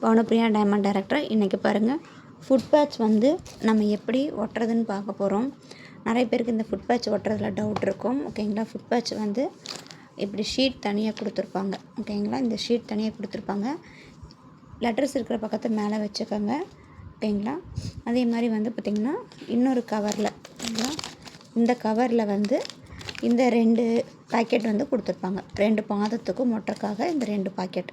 பவனப்பிரியா diamond director. இன்றைக்கி பாருங்கள், food patch வந்து நம்ம எப்படி ஒட்டுறதுன்னு பார்க்க போகிறோம். நிறைய பேருக்கு இந்த ஃபுட் பேட்ச் ஒட்டுறதுல டவுட் இருக்கும். ஓகேங்களா, ஃபுட் பேட்ச் வந்து இப்படி ஷீட் தனியாக கொடுத்துருப்பாங்க. ஓகேங்களா, இந்த ஷீட் தனியாக கொடுத்துருப்பாங்க. லெட்டர்ஸ் இருக்கிற பக்கத்தை மேலே வச்சுக்கோங்க. ஓகேங்களா, அதே மாதிரி வந்து பார்த்திங்கன்னா இன்னொரு கவரில், ஓகேங்களா, இந்த கவரில் வந்து இந்த 2 பாக்கெட் வந்து கொடுத்துருப்பாங்க. 2 பாதத்துக்கும் மொட்டைக்காக இந்த 2 பாக்கெட்.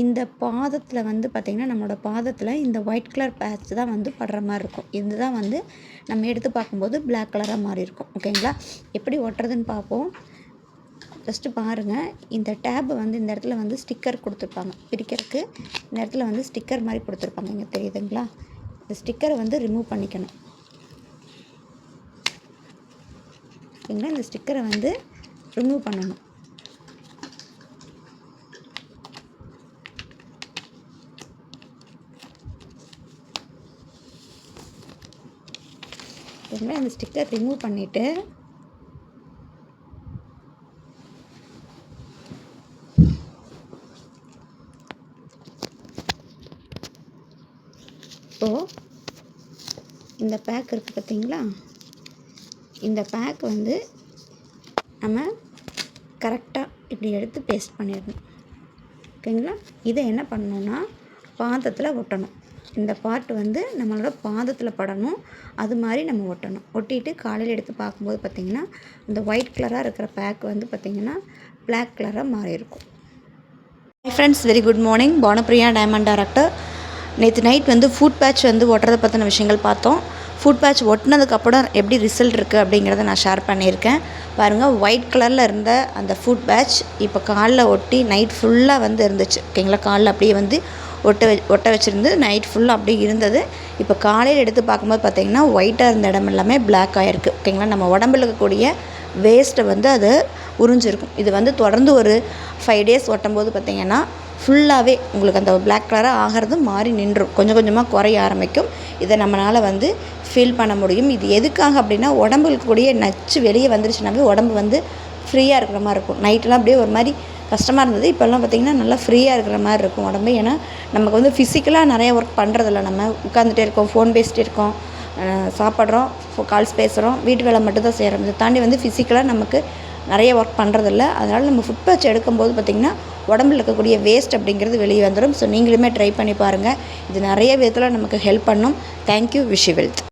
இந்த பாதத்தில் வந்து பார்த்திங்கன்னா நம்மளோட பாதத்தில் இந்த ஒயிட் கலர் பேட்ச் தான் வந்து படுற மாதிரி இருக்கும். இதுதான் வந்து நம்ம எடுத்து பார்க்கும்போது பிளாக் கலராக மாறி இருக்கும். ஓகேங்களா, எப்படி ஒட்டுறதுன்னு பார்ப்போம். ஃபஸ்ட்டு பாருங்கள், இந்த டேப் வந்து இந்த இடத்துல வந்து ஸ்டிக்கர் கொடுத்துருப்பாங்க. பிரிக்கிறதுக்கு இந்த இடத்துல வந்து ஸ்டிக்கர் மாதிரி கொடுத்துருப்பாங்க. இங்கே தெரியுதுங்களா, இந்த ஸ்டிக்கரை வந்து ரிமூவ் பண்ணிக்கணும். ஓகேங்களா, இந்த ஸ்டிக்கரை வந்து ரிமூவ் பண்ணணும். ஓகேங்களா, இந்த ஸ்டிக்கர் ரிமூவ் பண்ணிவிட்டு இப்போது இந்த பேக் இருக்குது பார்த்தீங்களா, இந்த பேக் வந்து நம்ம கரெக்டாக இப்படி எடுத்து பேஸ்ட் பண்ணிடணும். ஓகேங்களா, இதை என்ன பண்ணணுன்னா பாதத்தில் ஒட்டணும். இந்த பார்ட் வந்து நம்மளோட பாதத்தில் படணும். அது மாதிரி நம்ம ஒட்டணும். ஒட்டிட்டு காலையில் எடுத்து பார்க்கும்போது பார்த்திங்கன்னா இந்த ஒயிட் கலராக இருக்கிற பேக் வந்து பார்த்திங்கன்னா பிளாக் கலராக மாறி இருக்கும். Hi friends, very good morning. Pavanapriya diamond director. நேற்று நைட் வந்து ஃபுட் பேட்ச் வந்து ஒட்டுறதை பற்றின விஷயங்கள் பார்த்தோம். ஃபுட் பேட்ச் ஒட்டினதுக்கப்புறம் எப்படி ரிசல்ட் இருக்குது அப்படிங்கிறத நான் ஷேர் பண்ணியிருக்கேன். பாருங்கள், ஒயிட் கலரில் இருந்த அந்த ஃபுட் பேட்ச் இப்போ காலில் ஒட்டி நைட் ஃபுல்லாக வந்து இருந்துச்சு. ஓகேங்களா, காலில் அப்படியே வந்து ஒட்ட வச்சுருந்து நைட் ஃபுல்லாக அப்படியே இருந்தது. இப்போ காலையில் எடுத்து பார்க்கும்போது பார்த்திங்கன்னா ஒயிட்டாக இருந்த இடம் எல்லாமே பிளாக் ஆகிருக்கு. ஓகேங்களா, நம்ம உடம்புல இருக்கக்கூடிய வேஸ்ட்டை வந்து அது உறிஞ்சிருக்கும். இது வந்து தொடர்ந்து ஒரு 5 days ஒட்டும்போது பார்த்திங்கன்னா ஃபுல்லாகவே உங்களுக்கு அந்த பிளாக் கலராக ஆகிறது மாறி நின்றும். கொஞ்சம் கொஞ்சமாக குறைய ஆரம்பிக்கும். இதை நம்மளால் வந்து ஃபீல் பண்ண முடியும். இது எதுக்காக அப்படின்னா, உடம்புல இருக்கக்கூடிய நச்சு வெளியே வந்துருச்சுனாவே உடம்பு வந்து ஃப்ரீயாக இருக்கிற மாதிரி இருக்கும். நைட்டெலாம் அப்படியே ஒரு மாதிரி கஷ்டமாக இருந்தது. இப்போல்லாம் பார்த்திங்கன்னா நல்லா ஃப்ரீயாக இருக்கிற மாதிரி இருக்கும் உடம்பு. ஏன்னா நமக்கு வந்து ஃபிசிக்கலாக நிறைய ஒர்க் பண்ணுறதில்ல. நம்ம உட்காந்துட்டே இருக்கோம், ஃபோன் பேசிகிட்டே இருக்கோம், சாப்பிட்றோம், கால்ஸ் பேசுகிறோம், வீட்டு வேலை மட்டும் தான் செய்கிறோம். இதை தாண்டி வந்து ஃபிசிக்கலாக நமக்கு நிறைய ஒர்க் பண்ணுறதில்ல. அதனால் நம்ம ஃபுட் பேட்ச் எடுக்கும்போது பார்த்திங்கன்னா உடம்புல இருக்கக்கூடிய வேஸ்ட் அப்படிங்கிறது வெளியே வந்துடும். ஸோ நீங்களுமே ட்ரை பண்ணி பாருங்கள். இது நிறைய விதத்தில் நமக்கு ஹெல்ப் பண்ணும். தேங்க்யூ. Wish you wealth.